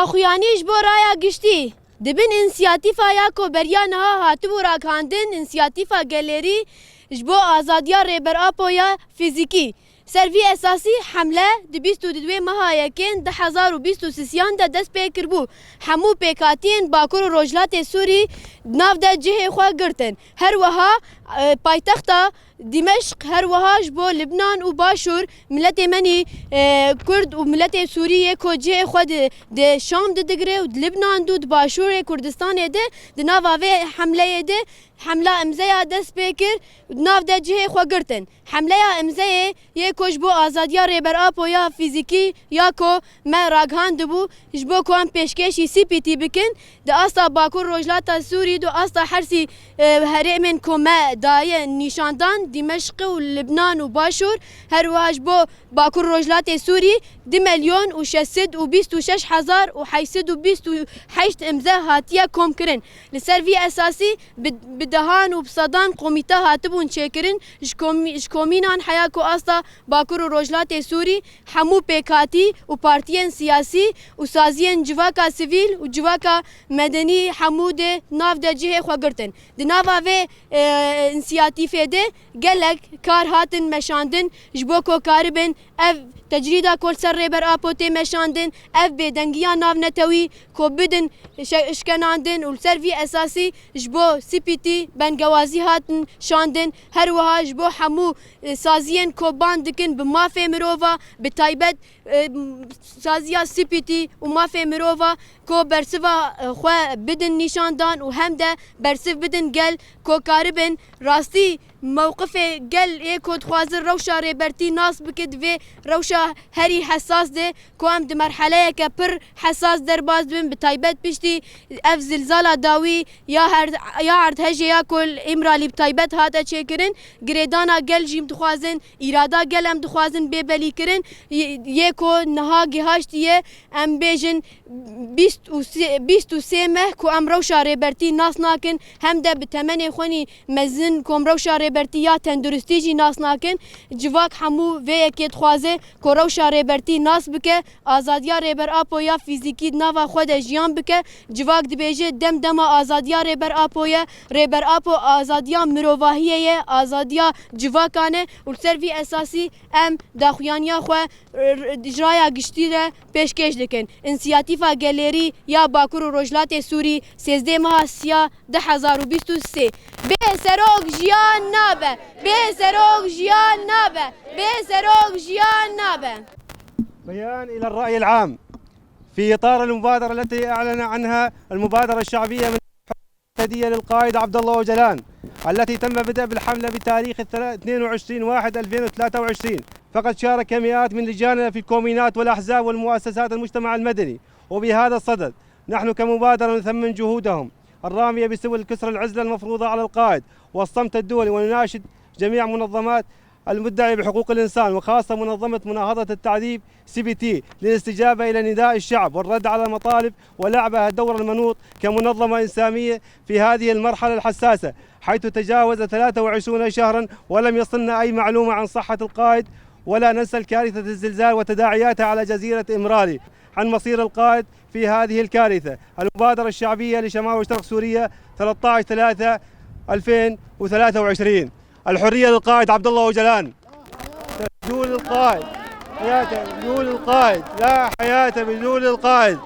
آخویانیش بۆ ڕایا گشتی دبن ئینسیاتیفا یا کۆبەریا نەها هاتبوو ڕاگەاندن ئینسیاتیفا گەلێری ji bo azadiya rêberapo ya fîzîkî. Servî esasî hemle di 22 meha yekên 2023 de dest pê kirbû. Hemû pêkhatiyên Bakur û Rojhilatê Sûrî nav de cihê xwe girtin. Her wiha paytexta Dîmeşq her wiha ji bo Libnan û Başûr miletê menî Kurd û miletê Sûriyê ku cihê xwe di Şam de digire û di Libnan û di Başûrê Kurdistanê de di nava vê hemleyê de hemla imzeya dest pê kir nav de cihê xwe girtin. Hemleya imzeyê yê ku ji bo azadiya rêberapo ya fîzîkî ya ku me ragihandibû ji bo ku em pêşkêşî CPT bikin di asta Bakur Rojhilata Sûrî du asta hersî herêmên ku me daye nîşandan Dîmeşqê û Libnan û Başûr her wiha ji bo Bakur Rojhilatê Sûrî 2 milyon û 626 hezar û 828 imze hatiye komkirin. Li ser vî esasî bi dehan û bi sedan komîte hatibûn çêkirin ji komînan heya ku asta Bakur û Rojhilatê Sûrî hemû pêkhatî û partiyên siyasî û saziyên civaka sivîl û civaka medenî hemû de nav de cihê xwe girtin. Di nava vê însiyatîfê de gelek kar hatin meşandin ji bo ku karibin ev tecrîda kolser rêberapo tê meşandin, ev bêdengiya navnetewî ku bidin işkenandin û li ser vî esasî ji bo CPT bengewazî hatin şandin. Her wiha ji bo hemû saziyên ku ban dikin bi mafê mirova bi taybet saziya CPT û mafê mirova ku bersiva xwe bidin nîşandan û hem de bersiv bidin gel ku karibin rastî mewqifê gel ê ku dixwazin rewşa rêbertî nas bike divê rewşa herî hesas de ku em di merheleyeke pir hesas derbas dibin bi taybet piştî ev zilzala dawî ya erdhejê ya ku îmralî bi taybet hate çêkirin girêdana gel jî dixwazin îrada gel em dixwazin bêbelîkirin yê ku niha gihaştiye em bêjin 23 meh ku em rewşa rêbertî nas nakin hem de bi temenê xwenî mezin ku em rewşa rêbertî ya tenduristî jî nas nakin. Civak hemû vê yekê dixwaze ku rewşa rêbertî nas bike azadiya rêberapo ya fîzîkî nava xwe de jiyan bike. Civak dibêje dem dema azadiya rêberapo ye rêberapo azadiya mirovahiyê ye azadiya civakan e û li ser vî esasî em daxuyaniya xwe ji raya giştî re pêşkêş dikin. İnsiyatîfa gelêrî ya Bakur û Rojhilatê Sûrî 13 meha Siya 2023 bê serok jiyan nabe, bê serok jiyan nabe, bê serok jiyan nabe. بيان إلى الرأي العام في إطار المبادرة التي أعلن عنها المبادرة الشعبية من هدية للقائد عبد الله أوجلان التي تم بدء بالحملة بتاريخ 22/1/2023. فقد شارك مئات من لجاننا في الكومينات والأحزاب والمؤسسات المجتمع المدني. وبهذا الصدد نحن كمبادرة نثمن جهودهم الرامية بسبل الكسر العزلة المفروضة على القائد والصمت الدولي، ونناشد جميع منظمات المدعية بحقوق الإنسان وخاصة منظمة مناهضة التعذيب CPT للاستجابة إلى نداء الشعب والرد على المطالب ولعبها الدور المنوط كمنظمة إنسانية في هذه المرحلة الحساسة، حيث تجاوز 23 شهرا ولم يصلنا أي معلومة عن صحة القائد، ولا ننسى الكارثة الزلزال وتداعياتها على جزيرة إمرالي عن مصير القائد في هذه الكارثة. المبادرة الشعبية لشمال وشرق سوريا 13/3/2023. الحرية للقائد عبد الله أوجلان. بدون القائد حياته بدون القائد، لا حياة بدون القائد.